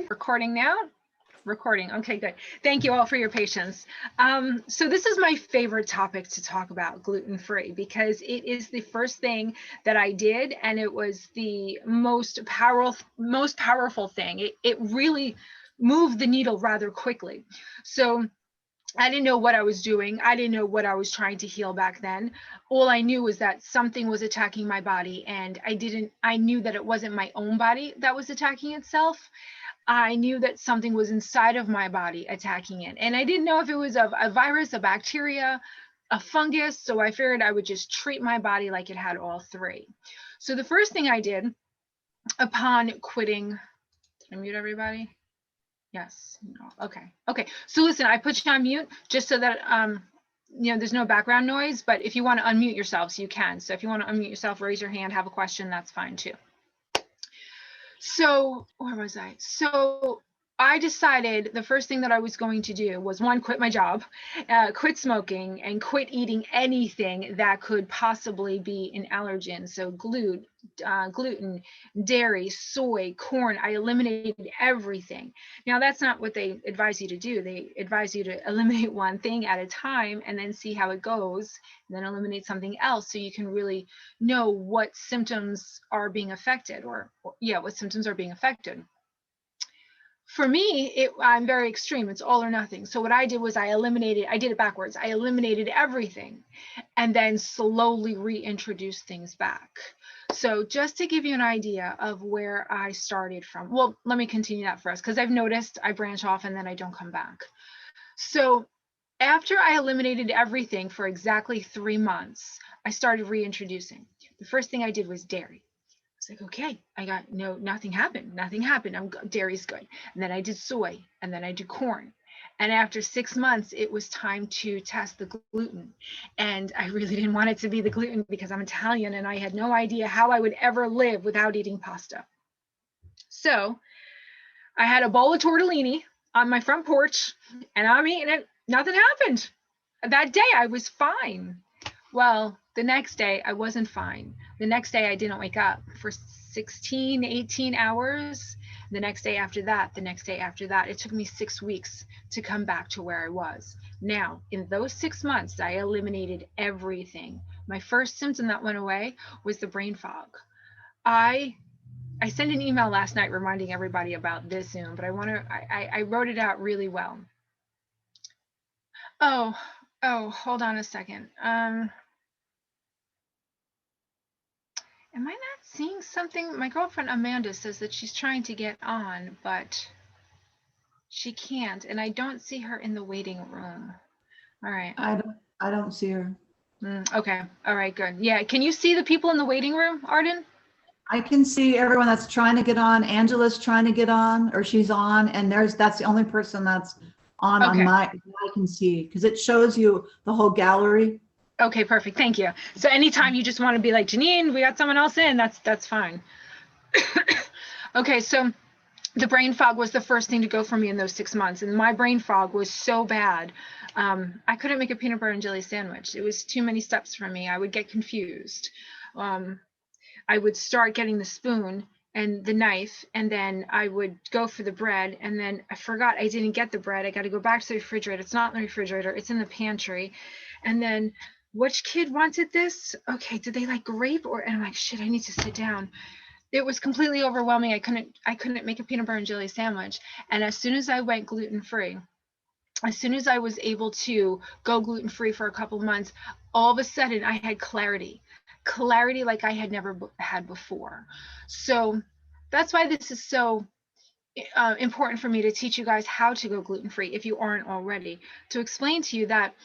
Recording now? Recording. Okay, good. Thank you all for your patience. So this is my favorite topic to talk about, gluten-free, because it is the first thing that I did, and it was the most powerful thing. It really moved the needle rather quickly. So I didn't know what I was doing. I didn't know what I was trying to heal back then. All I knew was that something was attacking my body, and I knew that it wasn't my own body that was attacking itself. I knew that something was inside of my body attacking it. And I didn't know if it was a virus, a bacteria, a fungus. So I figured I would just treat my body like it had all three. So the first thing I did upon quitting, can I mute everybody? Yes. No. Okay. Okay. So listen, I put you on mute just so that there's no background noise, but if you want to unmute yourselves, you can. So if you want to unmute yourself, raise your hand, have a question, that's fine too. So where was I? So I decided the first thing that I was going to do was, one, quit my job, quit smoking, and quit eating anything that could possibly be an allergen. So gluten, dairy, soy, corn. I eliminated everything. Now, that's not what they advise you to do. They advise you to eliminate one thing at a time and then see how it goes, and then eliminate something else so you can really know what symptoms are being affected, what symptoms are being affected. For me, I'm very extreme. It's all or nothing. So what I did was I did it backwards. I eliminated everything and then slowly reintroduced things back. So just to give you an idea of where I started from, well, let me continue that first, because I've noticed I branch off and then I don't come back. So after I eliminated everything for exactly 3 months, I started reintroducing. The first thing I did was dairy. I was like, okay, nothing happened. Dairy's good. And then I did soy, and then I did corn. And after 6 months, it was time to test the gluten. And I really didn't want it to be the gluten because I'm Italian and I had no idea how I would ever live without eating pasta. So I had a bowl of tortellini on my front porch and I'm eating it. Nothing happened. That day I was fine. Well, the next day I wasn't fine. The next day I didn't wake up for 16, 18 hours. The next day after that, it took me 6 weeks to come back to where I was. Now, in those 6 months, I eliminated everything. My first symptom that went away was the brain fog. I sent an email last night reminding everybody about this Zoom, but I wrote it out really well. Oh, hold on a second. Am I not seeing something? My girlfriend Amanda says that she's trying to get on, but she can't, and I don't see her in the waiting room. All right. I don't see her. Okay. All right, good. Yeah. Can you see the people in the waiting room, Arden? I can see everyone that's trying to get on. Angela's trying to get on, or she's on, and that's the only person that's on I can see, because it shows you the whole gallery. Okay, perfect. Thank you. So anytime you just want to be like, Janine, we got someone else in, that's fine. Okay, so the brain fog was the first thing to go for me in those 6 months. And my brain fog was so bad. I couldn't make a peanut butter and jelly sandwich. It was too many steps for me. I would get confused. I would start getting the spoon and the knife, and then I would go for the bread, and then I forgot I didn't get the bread. I got to go back to the refrigerator. It's not in the refrigerator. It's in the pantry. And then, which kid wanted this? Okay, did they like grape? And I'm like, shit, I need to sit down. It was completely overwhelming. I couldn't make a peanut butter and jelly sandwich. And as soon as I went gluten-free, as soon as I was able to go gluten-free for a couple months, all of a sudden I had clarity like I had never had before. So that's why this is so important for me to teach you guys how to go gluten-free if you aren't already, to explain to you that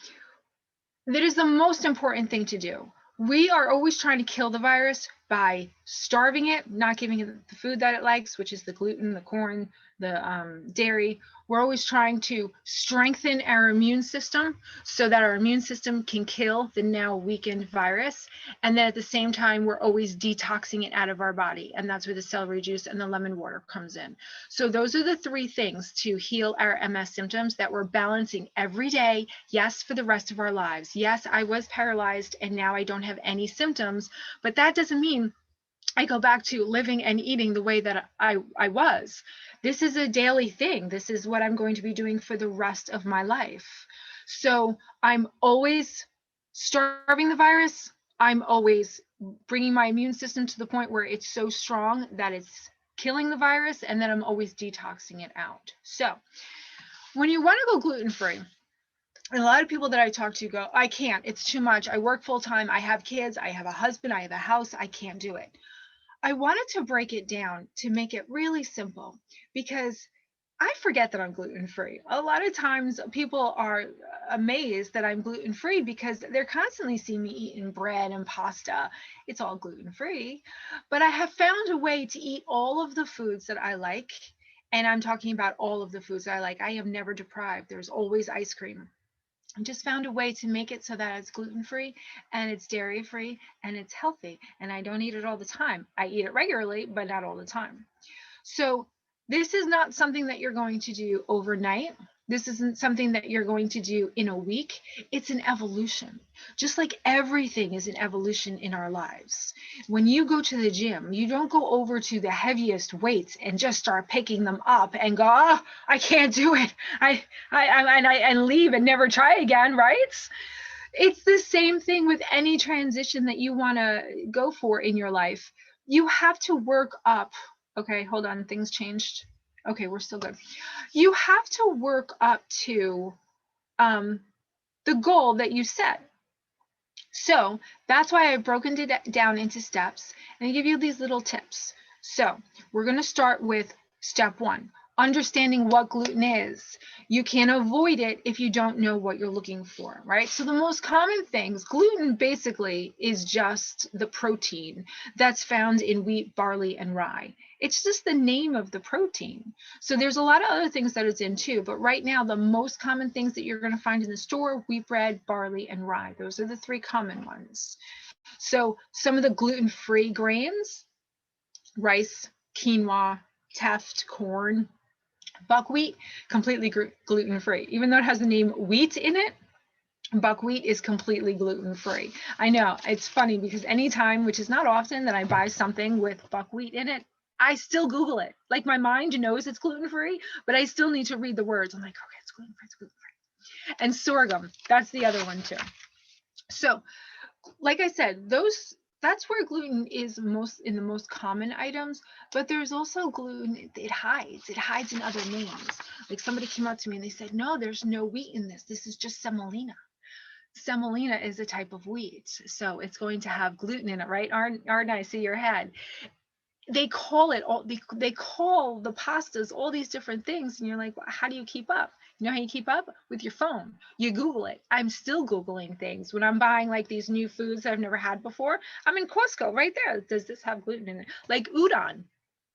is the most important thing to do. We are always trying to kill the virus by starving it, not giving it the food that it likes, which is the gluten, the corn, the dairy. We're always trying to strengthen our immune system so that our immune system can kill the now weakened virus. And then at the same time, we're always detoxing it out of our body. And that's where the celery juice and the lemon water comes in. So those are the 3 things to heal our MS symptoms that we're balancing every day. Yes, for the rest of our lives. Yes, I was paralyzed and now I don't have any symptoms, but that doesn't mean I go back to living and eating the way that I was. This is a daily thing. This is what I'm going to be doing for the rest of my life. So I'm always starving the virus. I'm always bringing my immune system to the point where it's so strong that it's killing the virus, and then I'm always detoxing it out. So when you want to go gluten free, and a lot of people that I talk to go, I can't, it's too much. I work full time. I have kids. I have a husband. I have a house. I can't do it. I wanted to break it down to make it really simple because I forget that I'm gluten free. A lot of times people are amazed that I'm gluten free because they're constantly seeing me eating bread and pasta. It's all gluten free. But I have found a way to eat all of the foods that I like. And I'm talking about all of the foods that I like. I am never deprived. There's always ice cream. I just found a way to make it so that it's gluten free and it's dairy free and it's healthy. And I don't eat it all the time. I eat it regularly, but not all the time. So this is not something that you're going to do overnight. This isn't something that you're going to do in a week. It's an evolution. Just like everything is an evolution in our lives. When you go to the gym, you don't go over to the heaviest weights and just start picking them up and go, oh, I can't do it. And leave and never try again, right? It's the same thing with any transition that you want to go for in your life. You have to work up. Okay, hold on, things changed. Okay, we're still good. You have to work up to the goal that you set. So that's why I've broken it down into steps and I give you these little tips. So we're going to start with step 1, understanding what gluten is. You can't avoid it if you don't know what you're looking for, right? So the most common things, gluten basically is just the protein that's found in wheat, barley, and rye. It's just the name of the protein. So there's a lot of other things that it's in too, but right now the most common things that you're going to find in the store, wheat bread, barley, and rye. Those are the 3 common ones. So some of the gluten-free grains, rice, quinoa, teff, corn, buckwheat, completely gluten-free. Even though it has the name wheat in it, buckwheat is completely gluten-free. I know, it's funny because anytime, which is not often, that I buy something with buckwheat in it, I still Google it. Like my mind knows it's gluten-free, but I still need to read the words. I'm like, okay, it's gluten-free, it's gluten-free. And sorghum, that's the other one too. So, like I said, that's where gluten is most in the most common items, but there's also gluten, it hides in other names. Like somebody came up to me and they said, no, there's no wheat in this. This is just semolina. Semolina is a type of wheat, so it's going to have gluten in it, right? Arden, I see your head. They call it all, they call the pastas all these different things, and you're like, well, how do you keep up? You know how you keep up? With your phone. You Google it. I'm still Googling things when I'm buying like these new foods I've never had before. I'm in Costco right there. Does this have gluten in it? Like udon.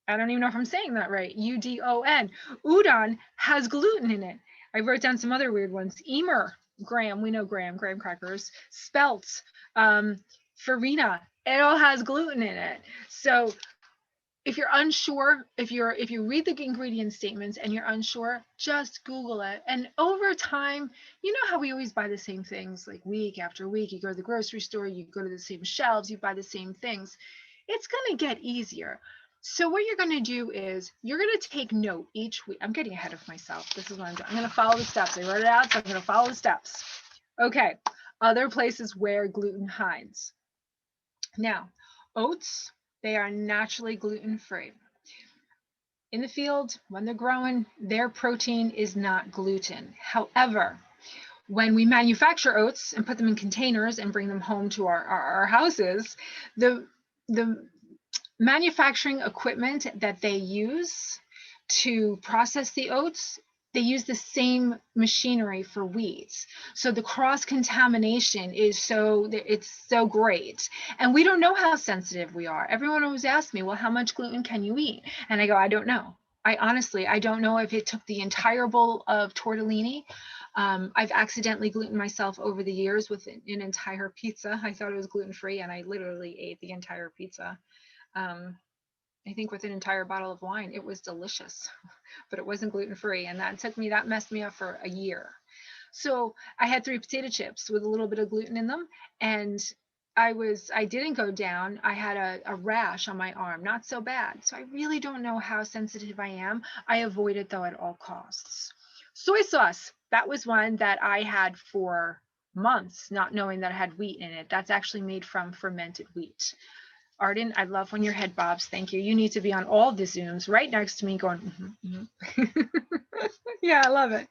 I don't even know if I'm saying that right. UDON. Udon has gluten in it. I wrote down some other weird ones. Emer, graham, we know graham crackers, spelt, farina, it all has gluten in it. So if you're unsure, if you read the ingredient statements and you're unsure, just Google it. And over time, you know how we always buy the same things, like week after week. You go to the grocery store, you go to the same shelves, you buy the same things. It's going to get easier. So what you're going to do is you're going to take note each week. I'm getting ahead of myself. This is what I'm doing. I'm going to follow the steps. I wrote it out, so I'm going to follow the steps. Okay. Other places where gluten hides. Now, oats, they are naturally gluten-free. In the field, when they're growing, their protein is not gluten. However, when we manufacture oats and put them in containers and bring them home to our houses, the manufacturing equipment that they use to process the oats, they use the same machinery for wheat. So the cross contamination is it's so great. And we don't know how sensitive we are. Everyone always asks me, well, how much gluten can you eat? And I go, I don't know. I don't know if it took the entire bowl of tortellini. I've accidentally glutened myself over the years with an entire pizza. I thought it was gluten-free and I literally ate the entire pizza. I think with an entire bottle of wine. It was delicious, but it wasn't gluten-free. And that messed me up for a year. So I had 3 potato chips with a little bit of gluten in them. And I didn't go down. I had a rash on my arm, not so bad. So I really don't know how sensitive I am. I avoid it though at all costs. Soy sauce, that was one that I had for months, not knowing that it had wheat in it. That's actually made from fermented wheat. Arden, I love when your head bobs. Thank you. You need to be on all the Zooms right next to me going, yeah, I love it.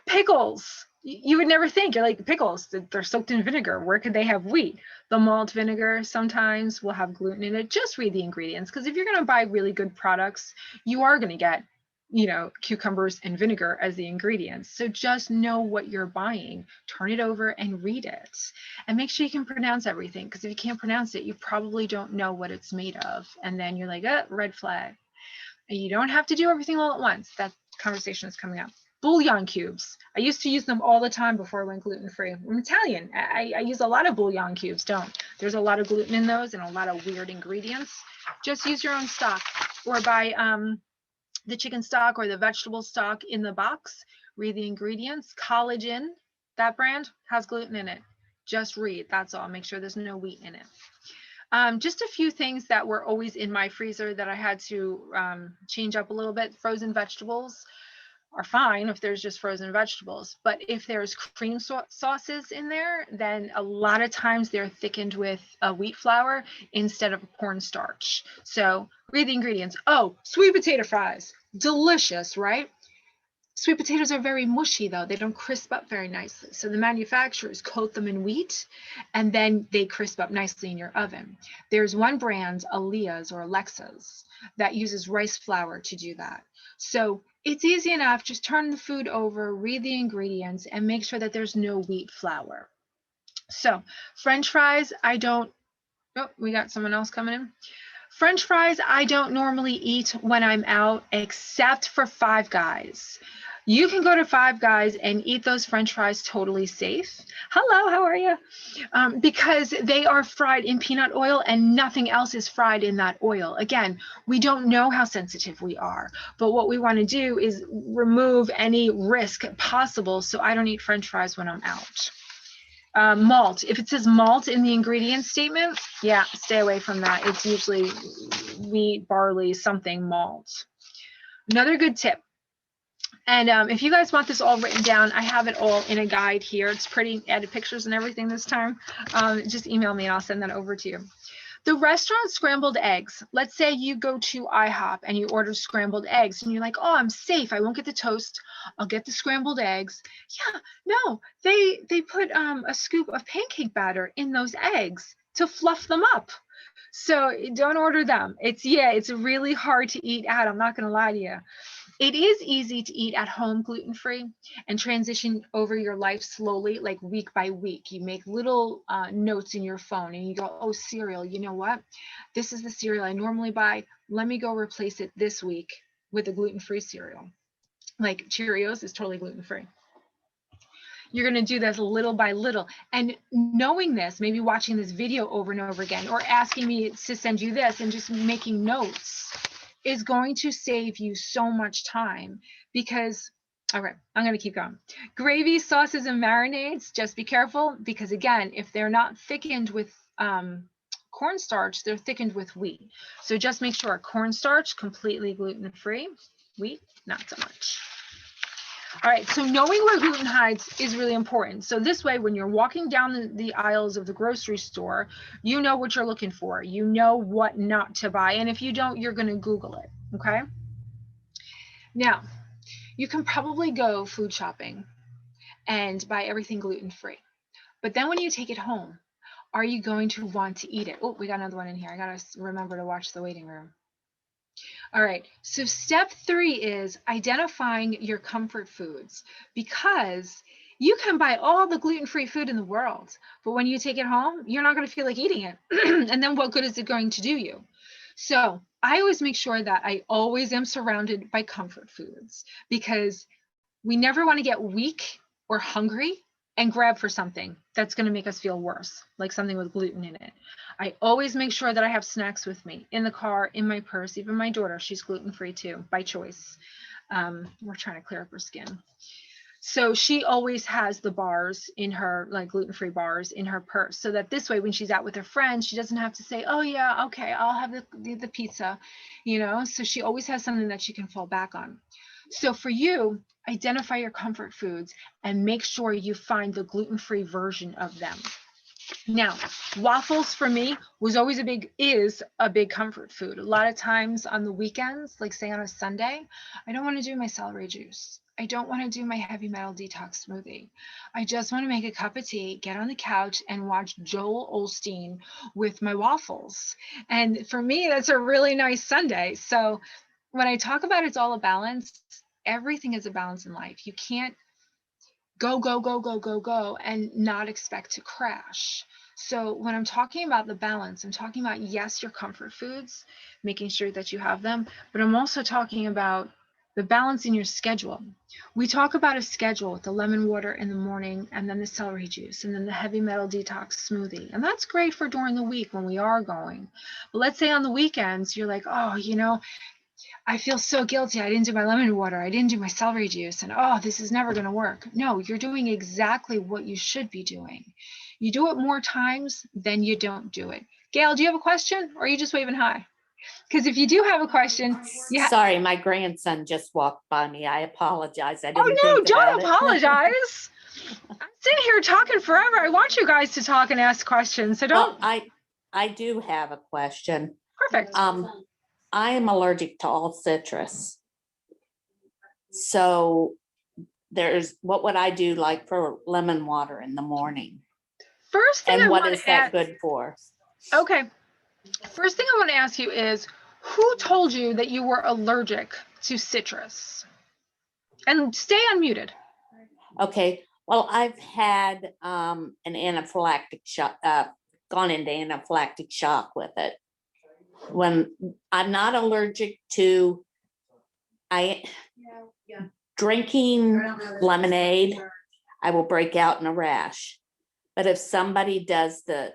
Pickles. You would never think. You're like, pickles, they're soaked in vinegar. Where could they have wheat? The malt vinegar sometimes will have gluten in it. Just read the ingredients, because if you're going to buy really good products, you are going to get, cucumbers and vinegar as the ingredients. So just know what you're buying, turn it over and read it, and make sure you can pronounce everything, because if you can't pronounce it, you probably don't know what it's made of. And then you're like, red flag. And you don't have to do everything all at once. That conversation is coming up. Bouillon cubes. I used to use them all the time before I went gluten-free. I'm Italian. I use a lot of bouillon cubes. There's a lot of gluten in those and a lot of weird ingredients. Just use your own stock, or buy the chicken stock or the vegetable stock in the box. Read the ingredients. Collagen, that brand, has gluten in it. Just read. That's all. Make sure there's no wheat in it. Just a few things that were always in my freezer that I had to change up a little bit. Frozen vegetables are fine if there's just frozen vegetables, but if there's cream sauces in there, then a lot of times they're thickened with wheat flour instead of cornstarch. So read the ingredients. Oh, sweet potato fries, delicious, right? Sweet potatoes are very mushy though. They don't crisp up very nicely. So the manufacturers coat them in wheat and then they crisp up nicely in your oven. There's one brand, Alea's or Alexa's, that uses rice flour to do that. So it's easy enough. Just turn the food over, read the ingredients, and make sure that there's no wheat flour. So French fries, oh, we got someone else coming in. French fries, I don't normally eat when I'm out, except for Five Guys. You can go to Five Guys and eat those French fries totally safe. Hello, how are you? Because they are fried in peanut oil and nothing else is fried in that oil. Again, we don't know how sensitive we are, but what we want to do is remove any risk possible. So I don't eat French fries when I'm out. Malt, if it says malt in the ingredient statement, yeah, stay away from that. It's usually wheat, barley, something malt. Another good tip, and if you guys want this all written down, I have it all in a guide here. It's pretty, added pictures and everything this time. Just email me and I'll send that over to you. The restaurant scrambled eggs. Let's say you go to IHOP and you order scrambled eggs and you're like, oh, I'm safe. I won't get the toast. I'll get the scrambled eggs. Yeah, no, they put a scoop of pancake batter in those eggs to fluff them up. So don't order them. It's really hard to eat out. I'm not going to lie to you. It is easy to eat at home gluten-free and transition over your life slowly, like week by week. You make little notes in your phone and you go, oh, cereal, you know what? This is the cereal I normally buy. Let me go replace it this week with a gluten-free cereal. Like Cheerios is totally gluten-free. You're going to do this little by little. And knowing this, maybe watching this video over and over again, or asking me to send you this and just making notes, is going to save you so much time. Because, all right, I'm going to keep going. Gravy, sauces, and marinades, just be careful, because again, if they're not thickened with cornstarch, they're thickened with wheat. So just make sure cornstarch, completely gluten-free, wheat, not so much. All right, so knowing where gluten hides is really important. So this way, when you're walking down the aisles of the grocery store, you know what you're looking for. You know what not to buy. And if you don't, you're going to Google it, okay? Now, you can probably go food shopping and buy everything gluten-free. But then when you take it home, are you going to want to eat it? Oh, we got another one in here. I got to remember to watch the waiting room. All right, so step 3 is identifying your comfort foods, because you can buy all the gluten-free food in the world, but when you take it home, you're not going to feel like eating it. And then what good is it going to do you? So I always make sure that I always am surrounded by comfort foods, because we never want to get weak or hungry and grab for something that's going to make us feel worse, like something with gluten in it. I always make sure that I have snacks with me in the car, in my purse. Even my daughter, she's gluten-free too, by choice. We're trying to clear up her skin. So she always has the bars in her, like gluten-free bars in her purse, so that this way when she's out with her friends, she doesn't have to say, oh yeah, okay, I'll have the pizza, you know. So she always has something that she can fall back on. So for you, identify your comfort foods and make sure you find the gluten-free version of them. Now, waffles for me is a big comfort food. A lot of times on the weekends, like say on a Sunday, I don't want to do my celery juice. I don't want to do my heavy metal detox smoothie. I just want to make a cup of tea, get on the couch and watch Joel Osteen with my waffles. And for me, that's a really nice Sunday. So when I talk about it's all a balance, everything is a balance in life. You can't go and not expect to crash. So when I'm talking about the balance, I'm talking about, yes, your comfort foods, making sure that you have them, but I'm also talking about the balance in your schedule. We talk about a schedule with the lemon water in the morning and then the celery juice and then the heavy metal detox smoothie. And that's great for during the week when we are going. But let's say on the weekends, you're like, oh, you know, I feel so guilty. I didn't do my lemon water. I didn't do my celery juice. And oh, this is never going to work. No, you're doing exactly what you should be doing. You do it more times than you don't do it. Gail, do you have a question or are you just waving hi? Because if you do have a question, yeah. Sorry, my grandson just walked by me. I apologize. I Oh, didn't no, think about don't it. apologize. I'm sitting here talking forever. I want you guys to talk and ask questions. So don't. Well, I do have a question. Perfect. I am allergic to all citrus. So what would I do like for lemon water in the morning? First thing And I what want is to that ask, good for? okay. First thing I want to ask you is, who told you that you were allergic to citrus? And stay unmuted. Okay. Well, I've had an anaphylactic shock, gone into anaphylactic shock with it. When I'm not allergic to drinking lemonade, I will break out in a rash. But if somebody does the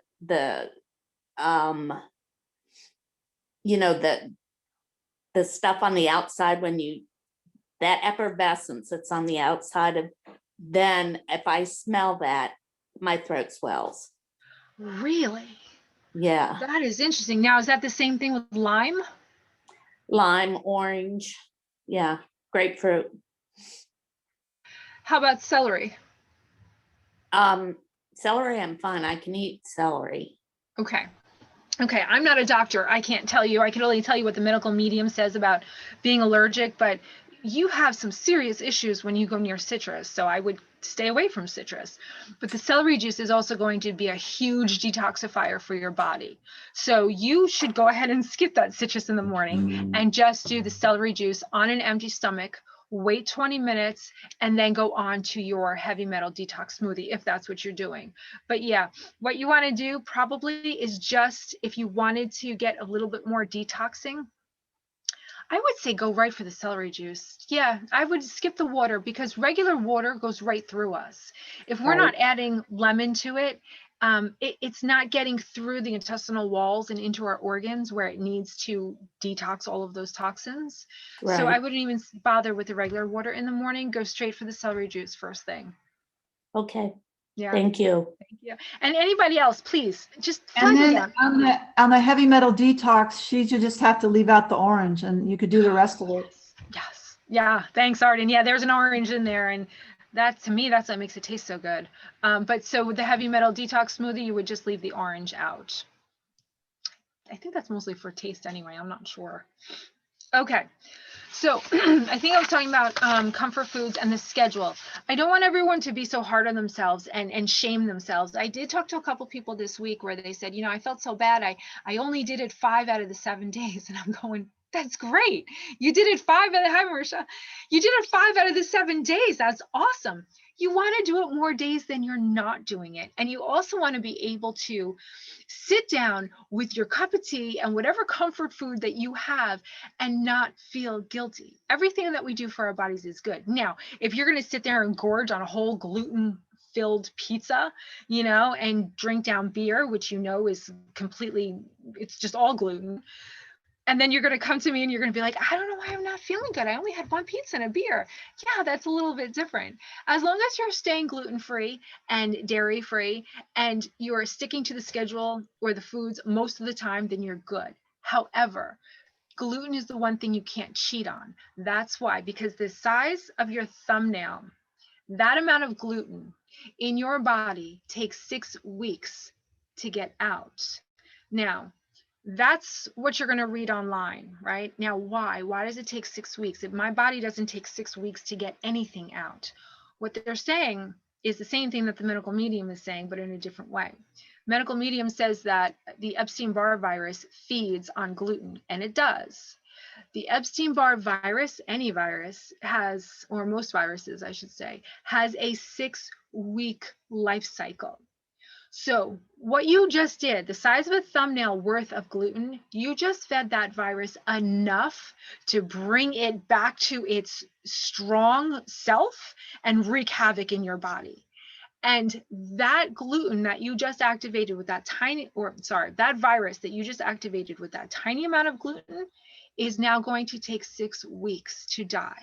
you know, the stuff on the outside, that effervescence that's on the outside of, then if I smell that, my throat swells. Really? Yeah. That is interesting. Now, is that the same thing with lime? Lime, orange, yeah, grapefruit. How about celery? Celery, I'm fine. I can eat celery. Okay. Okay, I'm not a doctor. I can't tell you. I can only tell you what the medical medium says about being allergic, but you have some serious issues when you go near citrus. So I would stay away from citrus. But the celery juice is also going to be a huge detoxifier for your body. So you should go ahead and skip that citrus in the morning and just do the celery juice on an empty stomach. Wait 20 minutes and then go on to your heavy metal detox smoothie if that's what you're doing. But yeah, what you want to do probably is just, if you wanted to get a little bit more detoxing, I would say go right for the celery juice. Yeah, I would skip the water because regular water goes right through us. If we're not adding lemon to it, it's not getting through the intestinal walls and into our organs where it needs to detox all of those toxins. Right. So I wouldn't even bother with the regular water in the morning. Go straight for the celery juice first thing. Okay. Yeah. Thank you. Thank you. And anybody else, please just And flag me then down. on the heavy metal detox, she should just have to leave out the orange and you could do the rest of it. Yes. Yeah. Thanks, Arden. Yeah, there's an orange in there. And that, to me, that's what makes it taste so good. But so with the heavy metal detox smoothie, you would just leave the orange out. I think that's mostly for taste anyway. I'm not sure. Okay. So I think I was talking about comfort foods and the schedule. I don't want everyone to be so hard on themselves and shame themselves. I did talk to a couple people this week where they said, you know, I felt so bad. I only did it 5 out of the 7 days. And I'm going, that's great. You did it 5 out of, hi, Marisha. You did it 5 out of the 7 days. That's awesome. You want to do it more days than you're not doing it. And you also want to be able to sit down with your cup of tea and whatever comfort food that you have and not feel guilty. Everything that we do for our bodies is good. Now, if you're going to sit there and gorge on a whole gluten filled pizza, you know, and drink down beer, which you know is completely, it's just all gluten. And then you're going to come to me and you're going to be like, I don't know why I'm not feeling good. I only had one pizza and a beer. Yeah, that's a little bit different. As long as you're staying gluten-free and dairy-free and you're sticking to the schedule or the foods most of the time, then you're good. However, gluten is the one thing you can't cheat on. That's why, because the size of your thumbnail, that amount of gluten in your body takes 6 weeks to get out. Now, that's what you're going to read online, right? Now, why? Why does it take 6 weeks? If my body doesn't take 6 weeks to get anything out, what they're saying is the same thing that the medical medium is saying, but in a different way. Medical medium says that the Epstein-Barr virus feeds on gluten, and it does. The Epstein-Barr virus, any virus, has, or most viruses, I should say, has a 6-week life cycle. So what you just did, the size of a thumbnail worth of gluten, you just fed that virus enough to bring it back to its strong self and wreak havoc in your body. And that gluten that you just activated with that that virus that you just activated with that tiny amount of gluten is now going to take 6 weeks to die.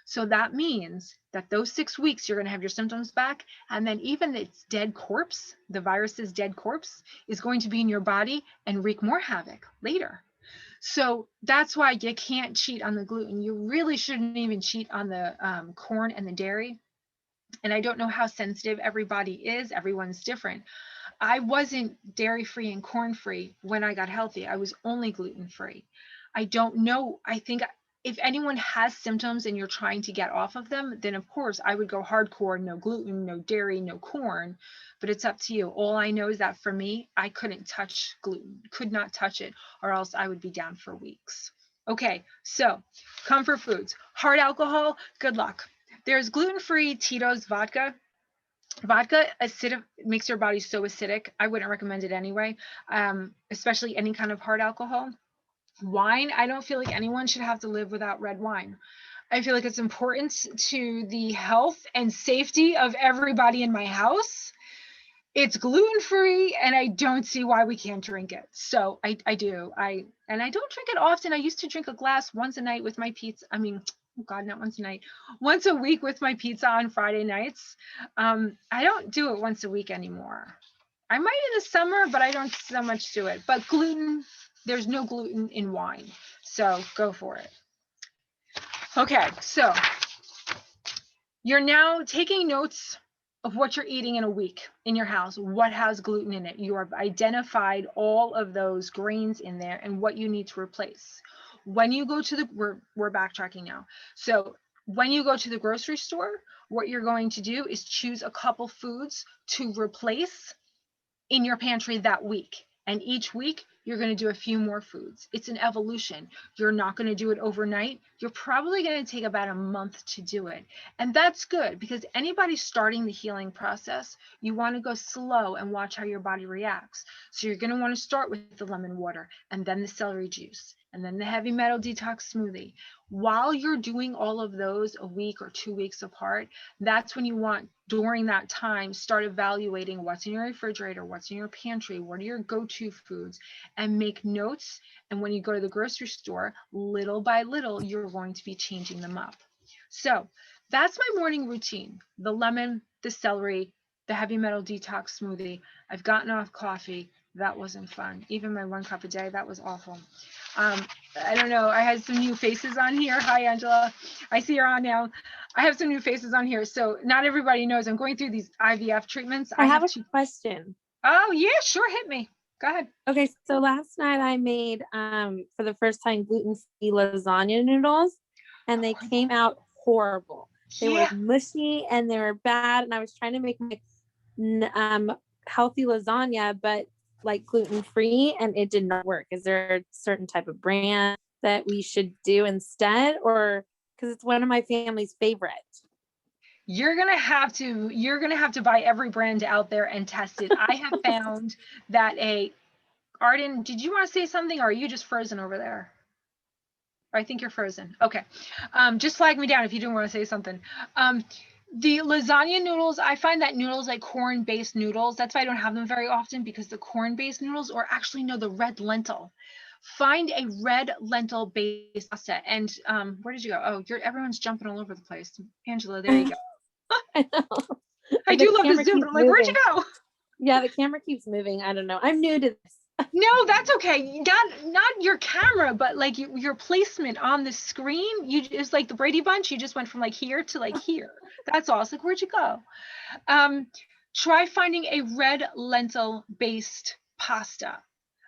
So that means that those 6 weeks, you're going to have your symptoms back. And then even its dead corpse, the virus's dead corpse, is going to be in your body and wreak more havoc later. So that's why you can't cheat on the gluten. You really shouldn't even cheat on the corn and the dairy. And I don't know how sensitive everybody is. Everyone's different. I wasn't dairy-free and corn-free when I got healthy. I was only gluten-free. I don't know. I think if anyone has symptoms and you're trying to get off of them, then of course I would go hardcore, no gluten, no dairy, no corn, but it's up to you. All I know is that for me, I couldn't touch gluten, could not touch it, or else I would be down for weeks. Okay, so comfort foods, hard alcohol, good luck. There's gluten-free Tito's vodka. Vodka acidic makes your body so acidic. I wouldn't recommend it anyway, especially any kind of hard alcohol. Wine, I don't feel like anyone should have to live without red wine. I feel like it's important to the health and safety of everybody in my house. It's gluten-free and I don't see why we can't drink it. So I do. And I don't drink it often. I used to drink a glass once a night with my pizza. I mean, oh God, not once a night, once a week with my pizza on Friday nights. I don't do it once a week anymore. I might in the summer, but I don't so much do it. But gluten, there's no gluten in wine. So go for it. Okay, so you're now taking notes of what you're eating in a week in your house, what has gluten in it. You have identified all of those grains in there and what you need to replace. When you go to the, we're backtracking now. So when you go to the grocery store, what you're going to do is choose a couple foods to replace in your pantry that week. And each week, you're going to do a few more foods. It's an evolution. You're not going to do it overnight. You're probably going to take about a month to do it. And that's good because anybody starting the healing process, you want to go slow and watch how your body reacts. So you're going to want to start with the lemon water and then the celery juice and then the heavy metal detox smoothie. While you're doing all of those a week or 2 weeks apart, that's when you want, during that time, start evaluating what's in your refrigerator, what's in your pantry, what are your go-to foods, and make notes. And when you go to the grocery store, little by little, you're going to be changing them up. So that's my morning routine: the lemon, the celery, the heavy metal detox smoothie. I've gotten off coffee. That wasn't fun. Even my 1 cup a day, that was awful. I don't know. I had some new faces on here. Hi, Angela. I see you're on now. I have some new faces on here. So not everybody knows I'm going through these IVF treatments. I have a question. Oh, yeah, sure. Hit me. Go ahead. Okay, so last night I made for the first time gluten-free lasagna noodles, and they came out horrible. They were mushy and they were bad, and I was trying to make my healthy lasagna, but like gluten-free, and it did not work. Is there a certain type of brand that we should do instead, or because it's one of my family's favorite? You're gonna have to buy every brand out there and test it. I have found that Arden, did you want to say something, or are you just frozen over there? I think you're frozen. Okay. Just flag me down if you do want to say something. The lasagna noodles, I find that noodles like corn-based noodles, that's why I don't have them very often, because the corn-based noodles, or actually no, the red lentil. Find a red lentil based pasta. And where did you go? Oh, everyone's jumping all over the place. Angela, there you go. I know. I The do love the camera Zoom, keeps but I'm like, where'd you moving. go? Yeah, the camera keeps moving. I don't know. I'm new to this. No, that's okay. Not your camera, but like your placement on the screen. It's like the Brady Bunch. You just went from like here to like here. That's all. It's like, where'd you go? Try finding a red lentil based pasta.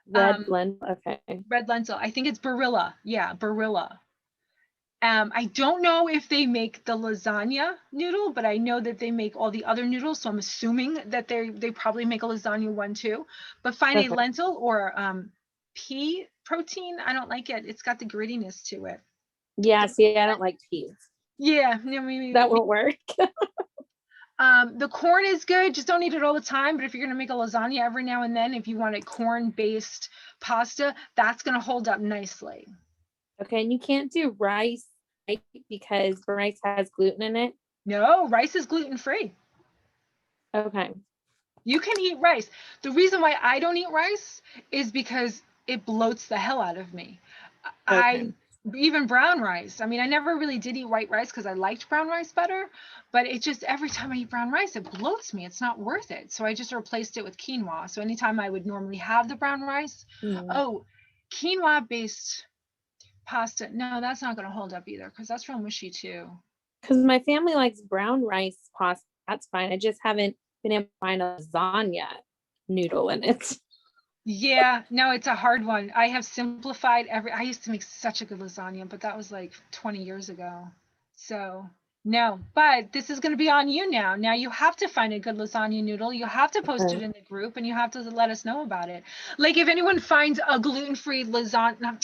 Red blend. Okay. Red lentil. I think it's Barilla. Yeah, Barilla. I don't know if they make the lasagna noodle, but I know that they make all the other noodles. So I'm assuming that they probably make a lasagna one too. But find a lentil or pea protein. I don't like it. It's got the grittiness to it. Yeah, see, I don't like peas. Yeah, no, maybe that won't work. The corn is good. Just don't eat it all the time. But if you're going to make a lasagna every now and then, if you want a corn-based pasta, that's going to hold up nicely. Okay, and you can't do rice, right? Because rice has gluten in it. No, rice is gluten-free. Okay. You can eat rice. The reason why I don't eat rice is because it bloats the hell out of me. Okay. Even brown rice. I mean, I never really did eat white rice because I liked brown rice better, but it just, every time I eat brown rice, it bloats me. It's not worth it. So I just replaced it with quinoa. So anytime I would normally have the brown rice, quinoa based pasta. No, that's not going to hold up either because that's real mushy too. Because my family likes brown rice pasta. That's fine. I just haven't been able to find a lasagna noodle in it. Yeah, no, it's a hard one. I have simplified I used to make such a good lasagna, but that was like 20 years ago. So no, but this is going to be on you now. Now you have to find a good lasagna noodle. You have to post it in the group and you have to let us know about it. Like if anyone finds a gluten-free lasagna,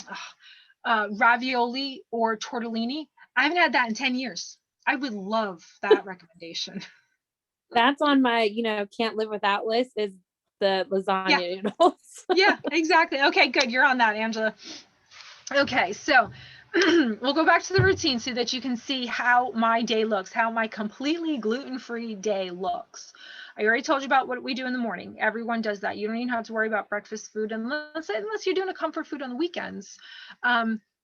ravioli or tortellini, I haven't had that in 10 years. I would love that recommendation. That's on my, can't live without list is the lasagna noodles. Yeah, exactly. Okay, good. You're on that, Angela. Okay, so we'll go back to the routine so that you can see how my day looks, how my completely gluten-free day looks. I already told you about what we do in the morning. Everyone does that. You don't even have to worry about breakfast food unless you're doing a comfort food on the weekends.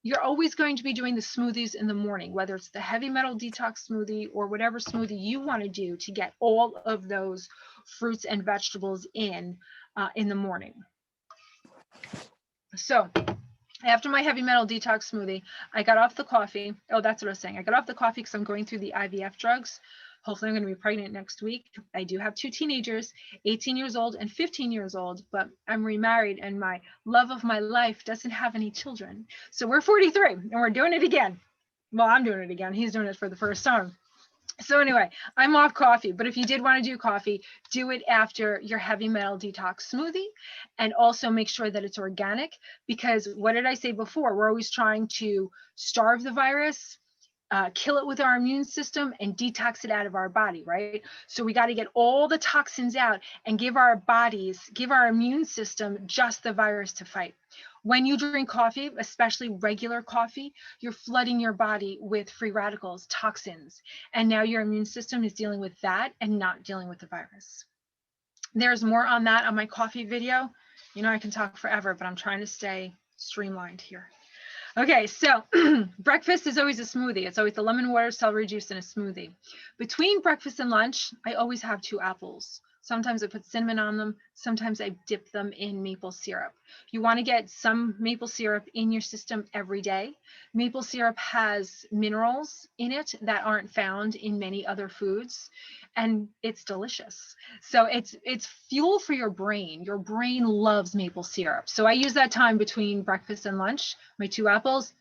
You're always going to be doing the smoothies in the morning, whether it's the heavy metal detox smoothie or whatever smoothie you want to do to get all of those fruits and vegetables in the morning. So after my heavy metal detox smoothie, I got off the coffee. Oh, that's what I was saying. I got off the coffee because I'm going through the IVF drugs. Hopefully I'm going to be pregnant next week. I do have 2 teenagers, 18 years old and 15 years old, but I'm remarried and my love of my life doesn't have any children. So we're 43 and we're doing it again. Well, I'm doing it again. He's doing it for the first time. So anyway, I'm off coffee, but if you did want to do coffee, do it after your heavy metal detox smoothie, and also make sure that it's organic, because what did I say before? We're always trying to starve the virus, kill it with our immune system, and detox it out of our body, right? So we got to get all the toxins out and give our immune system just the virus to fight. When you drink coffee, especially regular coffee, you're flooding your body with free radicals, toxins, and now your immune system is dealing with that and not dealing with the virus. There's more on that on my coffee video. I can talk forever, but I'm trying to stay streamlined here. Okay, so breakfast is always a smoothie. It's always the lemon water, celery juice, and a smoothie. Between breakfast and lunch, I always have 2 apples. Sometimes I put cinnamon on them. Sometimes I dip them in maple syrup. You want to get some maple syrup in your system every day. Maple syrup has minerals in it that aren't found in many other foods, and it's delicious. So it's fuel for your brain. Your brain loves maple syrup. So I use that time between breakfast and lunch, my 2 apples,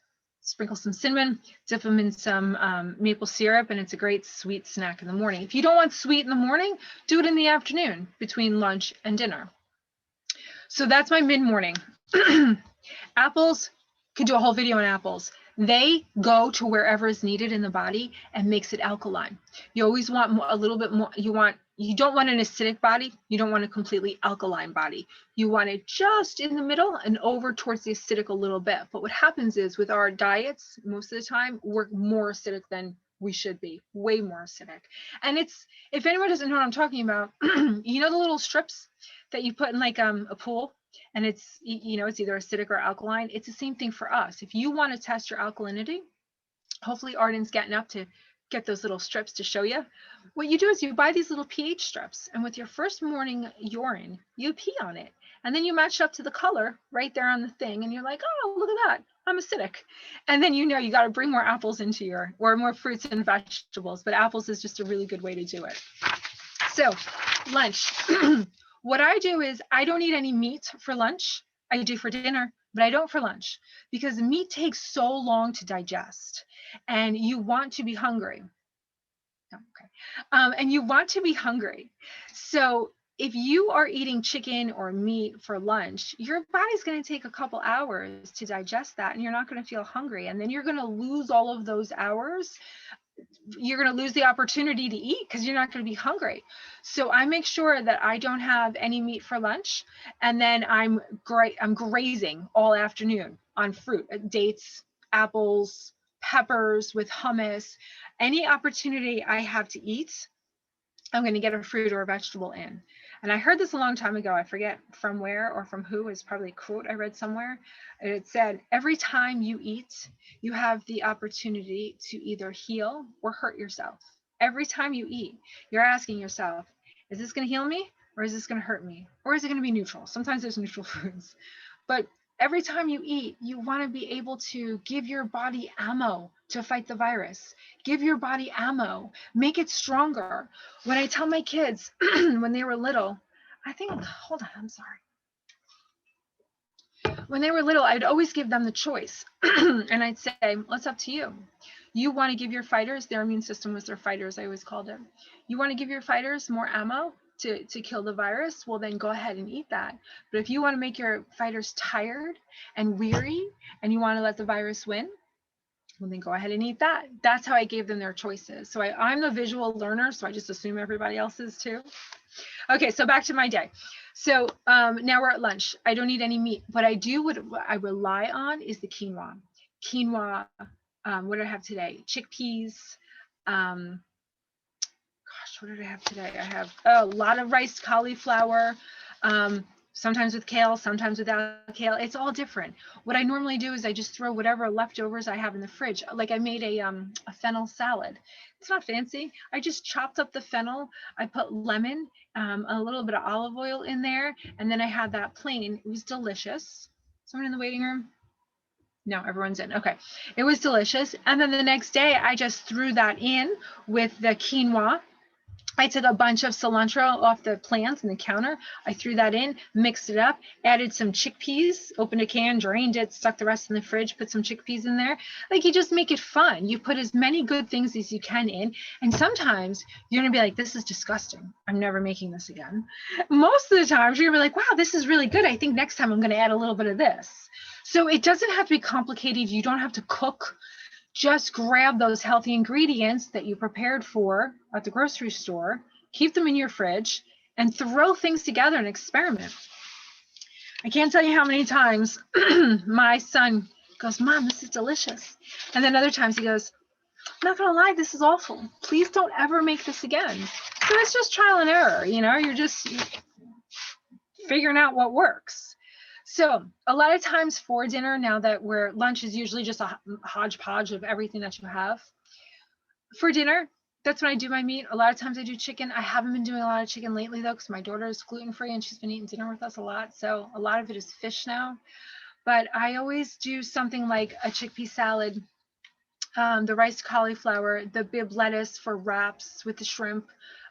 sprinkle some cinnamon, dip them in some maple syrup, and it's a great sweet snack in the morning. If you don't want sweet in the morning, do it in the afternoon between lunch and dinner. So that's my mid-morning. Apples, could do a whole video on apples. They go to wherever is needed in the body and makes it alkaline. You always want a little bit more. You don't want an acidic body. You don't want a completely alkaline body. You want it just in the middle and over towards the acidic a little bit. But what happens is with our diets, most of the time, we're more acidic than we should be, way more acidic. And if anyone doesn't know what I'm talking about, the little strips that you put in like a pool and it's, you know, it's either acidic or alkaline. It's the same thing for us. If you want to test your alkalinity, hopefully Arden's getting up to get those little strips to show you. What you do is you buy these little pH strips, and with your first morning urine, you pee on it. And then you match up to the color right there on the thing, and you're like, oh, look at that, I'm acidic. And then you know you got to bring more apples into your, or more fruits and vegetables, but apples is just a really good way to do it. So lunch. What I do is I don't eat any meat for lunch. I do for dinner, but I don't for lunch, because meat takes so long to digest, and you want to be hungry. Okay. And you want to be hungry. So if you are eating chicken or meat for lunch, your body's going to take a couple hours to digest that, and you're not going to feel hungry. And then you're going to lose all of those hours. You're going to lose the opportunity to eat because you're not going to be hungry. So I make sure that I don't have any meat for lunch, and then I'm grazing all afternoon on fruit, dates, apples, peppers with hummus. Any opportunity I have to eat, I'm going to get a fruit or a vegetable in. And I heard this a long time ago. I forget from where or from who. It's probably a quote I read somewhere. And it said, every time you eat, you have the opportunity to either heal or hurt yourself. Every time you eat, you're asking yourself, is this going to heal me, or is this going to hurt me? Or is it going to be neutral? Sometimes there's neutral foods. But every time you eat, you want to be able to give your body ammo to fight the virus. Give your body ammo, make it stronger. When I tell my kids when they were little, hold on, I'm sorry. When they were little, I'd always give them the choice. And I'd say, well, it's up to you. You want to give your fighters, their immune system was their fighters, I always called it. You want to give your fighters more ammo to kill the virus? Well, then go ahead and eat that. But if you want to make your fighters tired and weary, and you want to let the virus win, well, then go ahead and eat that. That's how I gave them their choices. So I'm the visual learner, so I just assume everybody else is too. Okay, so back to my day. So now we're at lunch. I don't eat any meat. What I do, what I rely on is the quinoa. Quinoa, what did I have today? Chickpeas. Gosh, what did I have today? I have a lot of riced cauliflower. Sometimes with kale, sometimes without kale. It's all different. What I normally do is I just throw whatever leftovers I have in the fridge. Like I made a fennel salad. It's not fancy. I just chopped up the fennel. I put lemon, a little bit of olive oil in there, and then I had that plain. It was delicious. Someone in the waiting room? No, everyone's in. Okay. It was delicious. And then the next day, I just threw that in with the quinoa. I took a bunch of cilantro off the plants in the counter. I threw that in, mixed it up, added some chickpeas, opened a can, drained it, stuck the rest in the fridge, put some chickpeas in there. Like, you just make it fun. You put as many good things as you can in. And sometimes you're going to be like, this is disgusting. I'm never making this again. Most of the times you're going to be like, wow, this is really good. I think next time I'm going to add a little bit of this. So it doesn't have to be complicated. You don't have to cook. Just grab those healthy ingredients that you prepared for at the grocery store, keep them in your fridge, and throw things together and experiment. I can't tell you how many times my son goes, Mom, this is delicious. And then other times he goes, I'm not gonna lie, this is awful. Please don't ever make this again. So it's just trial and error, you know, you're just figuring out what works. So a lot of times for dinner, now that lunch is usually just a hodgepodge of everything that you have. For dinner, that's when I do my meat. A lot of times I do chicken. I haven't been doing a lot of chicken lately though, because my daughter is gluten-free and she's been eating dinner with us a lot. So a lot of it is fish now. But I always do something like a chickpea salad, the riced cauliflower, the bib lettuce for wraps with the shrimp,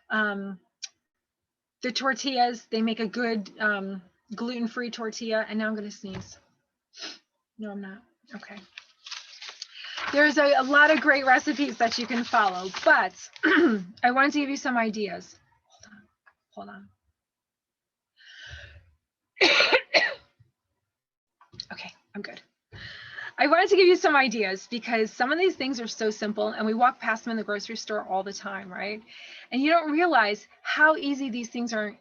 the tortillas. They make a good gluten-free tortilla. And now I'm going to sneeze. No, I'm not. Okay. There's a lot of great recipes that you can follow, but I wanted to give you some ideas. Hold on. Okay, I'm good. I wanted to give you some ideas because some of these things are so simple and we walk past them in the grocery store all the time, right? And you don't realize how easy these things are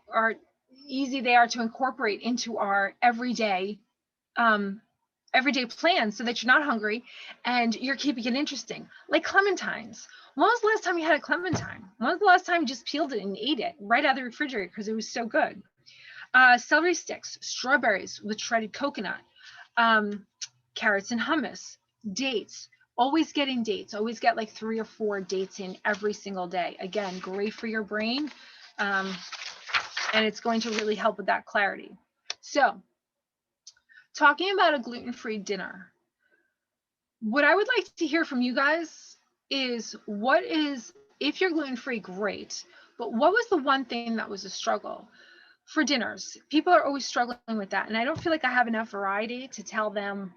easy they are to incorporate into our everyday plans so that you're not hungry and you're keeping it interesting. Like clementines. When was the last time you had a clementine? When was the last time you just peeled it and ate it right out of the refrigerator because it was so good? Celery sticks, strawberries with shredded coconut, carrots and hummus, dates. Always getting dates. Always get like 3 or 4 dates in every single day. Again, great for your brain. And it's going to really help with that clarity. So, talking about a gluten-free dinner, what I would like to hear from you guys is if you're gluten-free, great, but what was the one thing that was a struggle? For dinners, people are always struggling with that. And I don't feel like I have enough variety to tell them,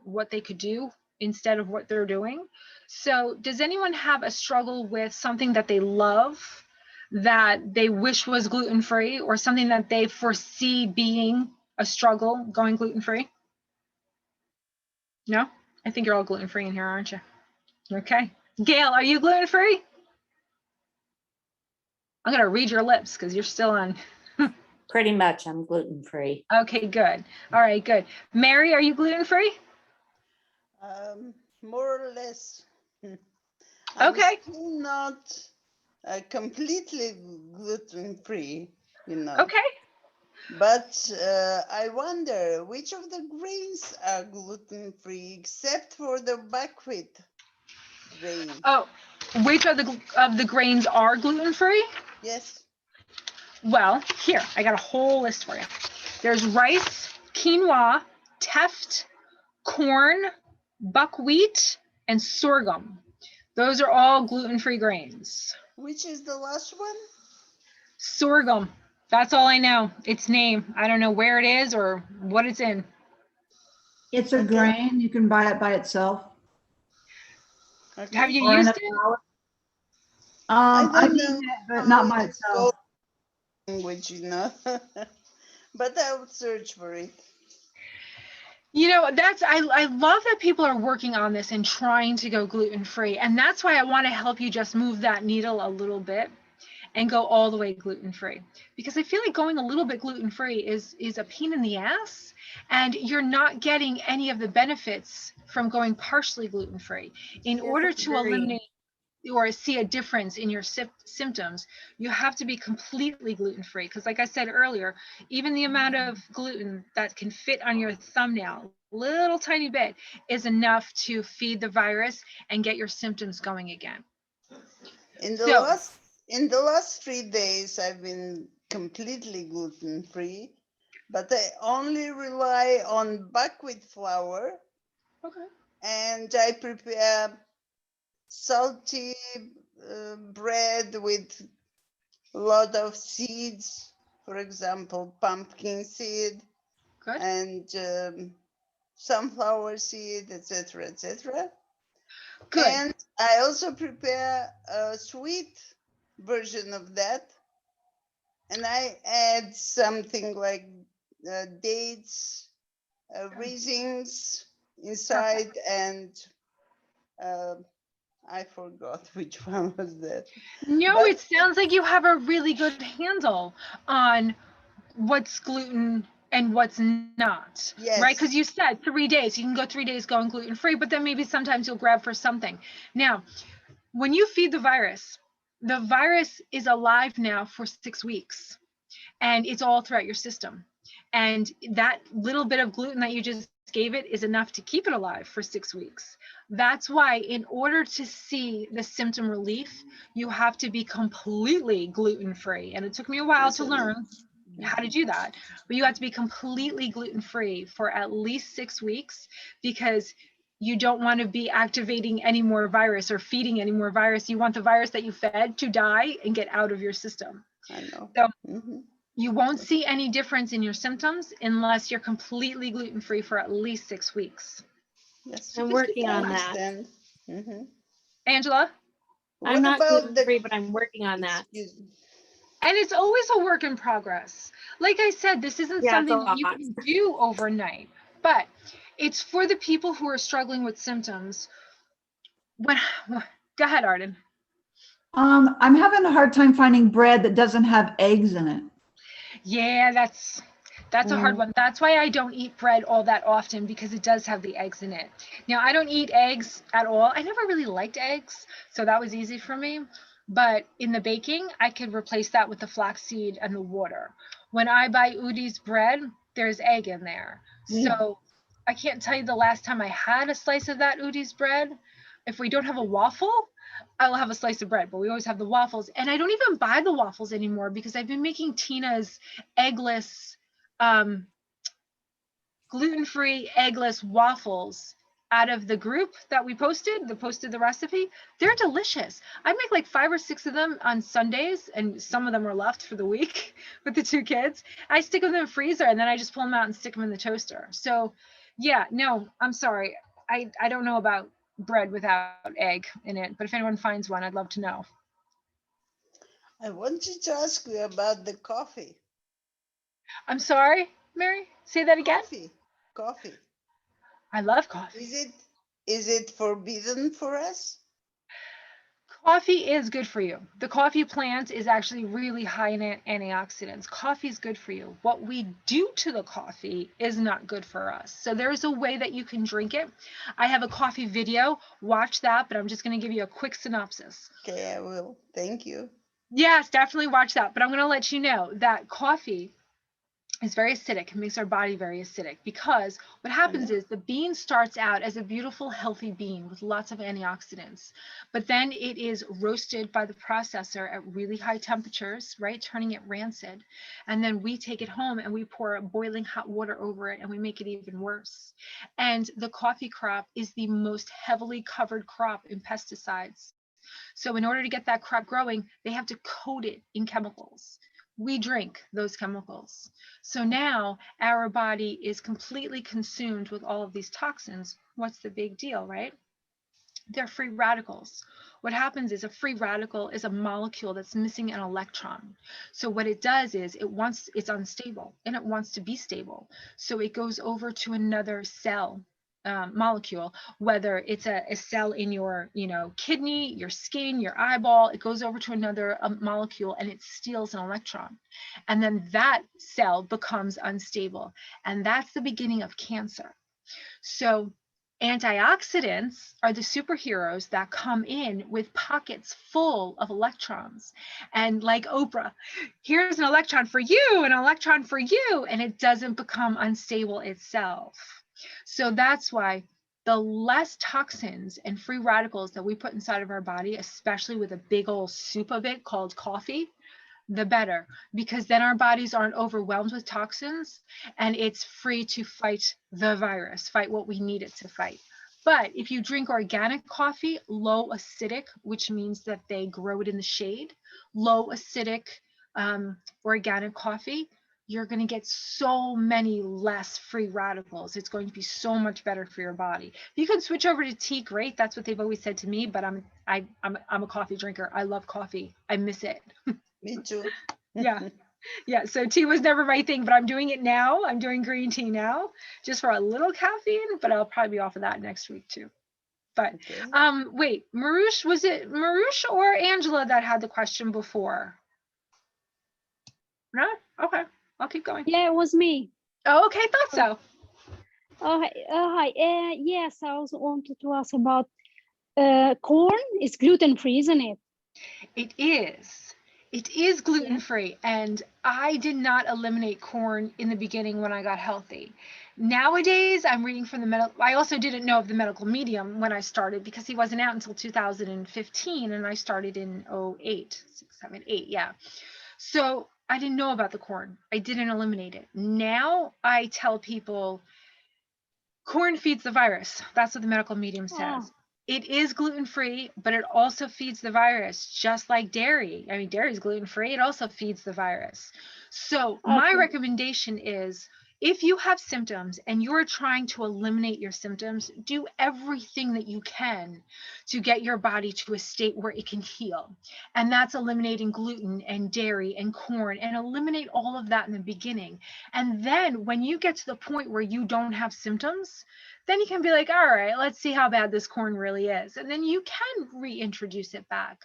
what they could do instead of what they're doing. So does anyone have a struggle with something that they love that they wish was gluten-free, or something that they foresee being a struggle going gluten-free? No? I think you're all gluten-free in here, aren't you? Okay. Gail, are you gluten-free? I'm going to read your lips because you're still on. Pretty much, I'm gluten-free. Okay, good. All right, good. Mary, are you gluten-free? More or less. Okay. I'm still not completely gluten-free, Okay. But I wonder which of the grains are gluten-free except for the buckwheat grain. Oh, which of the grains are gluten-free? Yes. Well, here, I got a whole list for you. There's rice, quinoa, teff, corn, buckwheat, and sorghum. Those are all gluten-free grains. Which is the last one? Sorghum. That's all I know. Its name. I don't know where it is or what it's in. It's a grain. You can buy it by itself. Okay. Have you Or in used a it? flour. I I've don't eaten know it, but not by how it's itself. language, but I'll search for it. I love that people are working on this and trying to go gluten-free. And that's why I want to help you just move that needle a little bit and go all the way gluten-free. Because I feel like going a little bit gluten-free is a pain in the ass, and you're not getting any of the benefits from going partially gluten-free. In order to eliminate or see a difference in your symptoms, you have to be completely gluten-free. Because like I said earlier, even the amount of gluten that can fit on your thumbnail, little tiny bit, is enough to feed the virus and get your symptoms going again. In the last 3 days, I've been completely gluten-free, but I only rely on buckwheat flour. Okay. And I prepare salty bread with a lot of seeds, for example, pumpkin seed. Good. And sunflower seed, etc., etc. Good. And I also prepare a sweet version of that, and I add something like dates, raisins inside. Perfect. And I forgot which one was that. No, but it sounds like you have a really good handle on what's gluten and what's not. Yes. Right? Because you said 3 days. You can go 3 days going gluten-free, but then maybe sometimes you'll grab for something. Now, when you feed the virus is alive now for 6 weeks, and it's all throughout your system. And that little bit of gluten that you just gave it is enough to keep it alive for 6 weeks. That's why in order to see the symptom relief, you have to be completely gluten-free. And it took me a while to learn how to do that, but you have to be completely gluten-free for at least 6 weeks, because you don't want to be activating any more virus or feeding any more virus. You want the virus that you fed to die and get out of your system. I know. So you won't see any difference in your symptoms unless you're completely gluten-free for at least 6 weeks. Yes, I'm working on that. Angela? I'm not gluten-free, but I'm working on that. And it's always a work in progress. Like I said, this isn't something that you can do overnight, but it's for the people who are struggling with symptoms. Go ahead, Arden. I'm having a hard time finding bread that doesn't have eggs in it. Yeah, that's a hard one. That's why I don't eat bread all that often, because it does have the eggs in it. Now, I don't eat eggs at all. I never really liked eggs, so that was easy for me. but in the baking, I could replace that with the flaxseed and the water. When I buy Udi's bread, there's egg in there. So I can't tell you the last time I had a slice of that Udi's bread. If we don't have a waffle, I'll have a slice of bread, but we always have the waffles. And I don't even buy the waffles anymore because I've been making Tina's eggless, gluten-free eggless waffles out of the group that we posted the recipe. They're delicious. I make like 5 or 6 of them on Sundays, and some of them are left for the week with the 2 kids. I stick them in the freezer, and then I just pull them out and stick them in the toaster. So yeah, no, I'm sorry. I don't know about bread without egg in it, but if anyone finds one, I'd love to know. I wanted to ask you about the coffee. I'm sorry, Mary, say that again. Coffee. I love coffee. Is it forbidden for us? Coffee is good for you. The coffee plant is actually really high in antioxidants. Coffee is good for you. What we do to the coffee is not good for us. So there is a way that you can drink it. I have a coffee video. Watch that, but I'm just going to give you a quick synopsis. Okay, I will. Thank you. Yes, definitely watch that. But I'm going to let you know that coffee is very acidic. It makes our body very acidic because what happens is the bean starts out as a beautiful, healthy bean with lots of antioxidants, but then it is roasted by the processor at really high temperatures, right? Turning it rancid. And then we take it home and we pour boiling hot water over it and we make it even worse. And the coffee crop is the most heavily covered crop in pesticides. So in order to get that crop growing, they have to coat it in chemicals. We drink those chemicals. So now our body is completely consumed with all of these toxins. What's the big deal, right? They're free radicals. What happens is a free radical is a molecule that's missing an electron. So what it does is it's unstable and it wants to be stable. So it goes over to another cell molecule, whether it's a cell in your kidney, your skin, your eyeball. It goes over to another molecule and it steals an electron, and then that cell becomes unstable, and that's the beginning of cancer. So antioxidants are the superheroes that come in with pockets full of electrons, and like Oprah, here's an electron for you, an electron for you, and it doesn't become unstable itself. So that's why the less toxins and free radicals that we put inside of our body, especially with a big old soup of it called coffee, the better, because then our bodies aren't overwhelmed with toxins and it's free to fight the virus, fight what we need it to fight. But if you drink organic coffee, low acidic, which means that they grow it in the shade, low acidic organic coffee, you're going to get so many less free radicals. It's going to be so much better for your body. You can switch over to tea, great. That's what they've always said to me, but I'm a coffee drinker. I love coffee. I miss it. Me too. Yeah. So tea was never my thing, but I'm doing it now. I'm doing green tea now, just for a little caffeine, but I'll probably be off of that next week too. But wait, Marush, was it Marush or Angela that had the question before? No? Okay, I'll keep going. Yeah, it was me. Oh, okay, thought so. Hi. Yes, I also wanted to ask about corn. It's gluten-free, isn't it? It is. It is gluten-free, and I did not eliminate corn in the beginning when I got healthy. Nowadays, I'm reading from the medical. I also didn't know of the medical medium when I started because he wasn't out until 2015, and I started in 08, 6, 7, 8, yeah. So I didn't know about the corn. I didn't eliminate it. Now I tell people corn feeds the virus. That's what the medical medium says. It is gluten-free, but it also feeds the virus, just like dairy. I mean, dairy is gluten-free. It also feeds the virus. So my recommendation is, if you have symptoms and you're trying to eliminate your symptoms, do everything that you can to get your body to a state where it can heal. And that's eliminating gluten and dairy and corn, and eliminate all of that in the beginning. And then when you get to the point where you don't have symptoms, then you can be like, all right, let's see how bad this corn really is. And then you can reintroduce it back.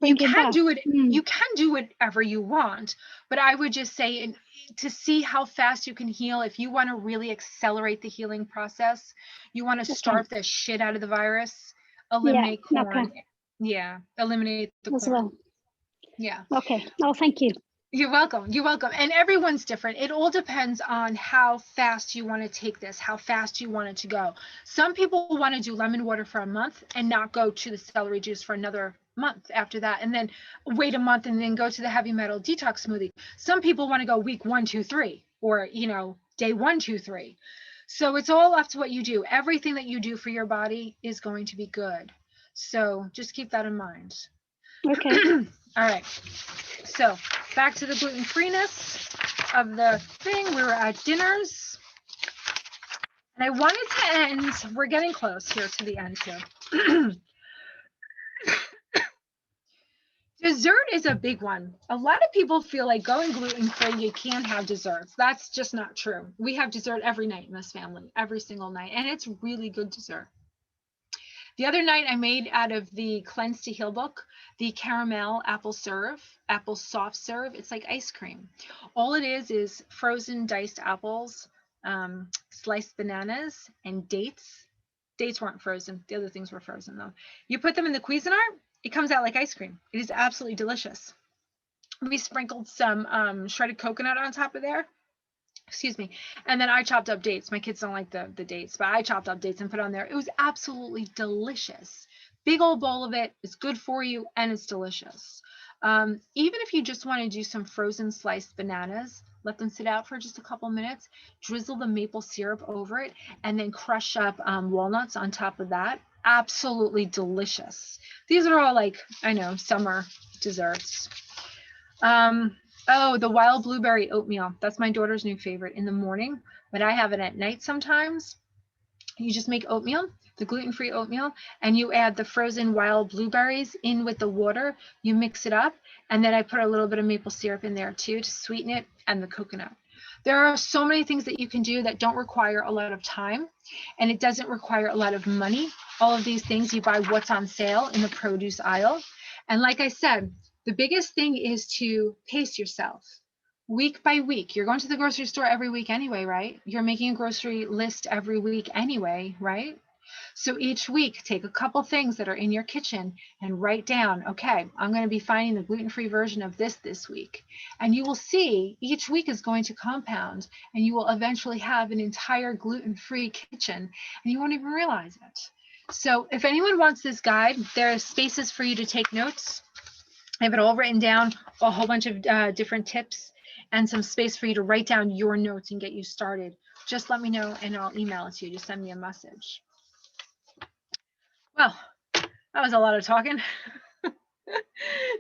You can do it. You can do whatever you want, but I would just say, to see how fast you can heal, if you want to really accelerate the healing process, you want to starve the shit out of the virus, eliminate corn. Yeah, eliminate the as corn. well. Yeah. Okay. Oh, thank you. You're welcome. You're welcome. And everyone's different. It all depends on how fast you want to take this, how fast you want it to go. Some people want to do lemon water for a month and not go to the celery juice for another month after that, and then wait a month and then go to the heavy metal detox smoothie. Some people want to go week 1, 2, 3, or, day 1, 2, 3. So it's all up to what you do. Everything that you do for your body is going to be good. So just keep that in mind. Okay. All right. So back to the gluten-freeness of the thing. We were at dinners. And I wanted to end, we're getting close here to the end too. Dessert is a big one. A lot of people feel like going gluten-free, you can't have desserts. That's just not true. We have dessert every night in this family, every single night. And it's really good dessert. The other night I made out of the Cleanse to Heal book, the caramel apple soft serve. It's like ice cream. All it is frozen diced apples, sliced bananas, and dates. Dates weren't frozen. The other things were frozen though. You put them in the Cuisinart, it comes out like ice cream. It is absolutely delicious. We sprinkled some shredded coconut on top of there. Excuse me. And then I chopped up dates. My kids don't like the dates, but I chopped up dates and put on there. It was absolutely delicious. Big old bowl of it. It's good for you and it's delicious. Even if you just want to do some frozen sliced bananas, let them sit out for just a couple minutes, drizzle the maple syrup over it, and then crush up walnuts on top of that. Absolutely delicious. These are all like, I know, summer desserts. Oh, the wild blueberry oatmeal. That's my daughter's new favorite in the morning, but I have it at night sometimes. You just make oatmeal, the gluten-free oatmeal, and you add the frozen wild blueberries in with the water. You mix it up, and then I put a little bit of maple syrup in there too to sweeten it, and the coconut. There are so many things that you can do that don't require a lot of time, and it doesn't require a lot of money. All of these things you buy what's on sale in the produce aisle. And like I said, the biggest thing is to pace yourself week by week. You're going to the grocery store every week anyway, right? You're making a grocery list every week anyway, right? So each week, take a couple things that are in your kitchen and write down, okay, I'm going to be finding the gluten-free version of this week. And you will see each week is going to compound and you will eventually have an entire gluten-free kitchen and you won't even realize it. So if anyone wants this guide, there are spaces for you to take notes. I have it all written down, a whole bunch of different tips and some space for you to write down your notes and get you started. Just let me know and I'll email it to you. Just send me a message. Well, that was a lot of talking.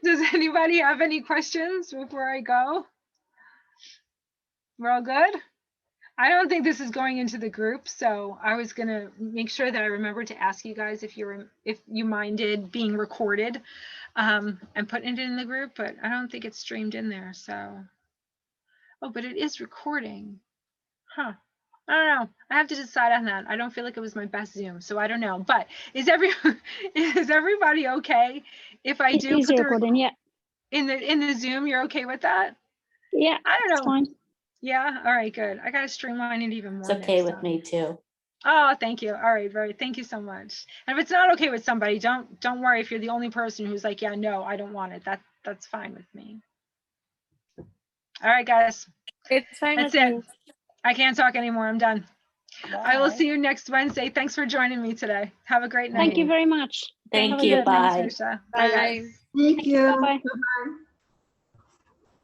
Does anybody have any questions before I go? We're all good? I don't think this is going into the group, so I was gonna make sure that I remember to ask you guys if you minded being recorded and putting it in the group, but I don't think it's streamed in there, so. Oh, but it is recording. Huh. I don't know. I have to decide on that. I don't feel like it was my best Zoom, so I don't know. But is everybody okay if I do put the recording? Yeah. In the Zoom? You're okay with that? Yeah. I don't know. It's fine. Yeah. All right. Good. I gotta streamline it even more. It's okay with me too. Oh, thank you. All right, thank you so much. And if it's not okay with somebody, don't worry. If you're the only person who's like, yeah, no, I don't want it. That's fine with me. All right, guys. It's fine That's with it. me. I can't talk anymore. I'm done. Bye. I will see you next Wednesday. Thanks for joining me today. Have a great night. Thank you very much. Thank Have a you. good night. Bye. Thanks, Trisha. Bye. Bye, guys. Thank you. Bye-bye. Bye-bye.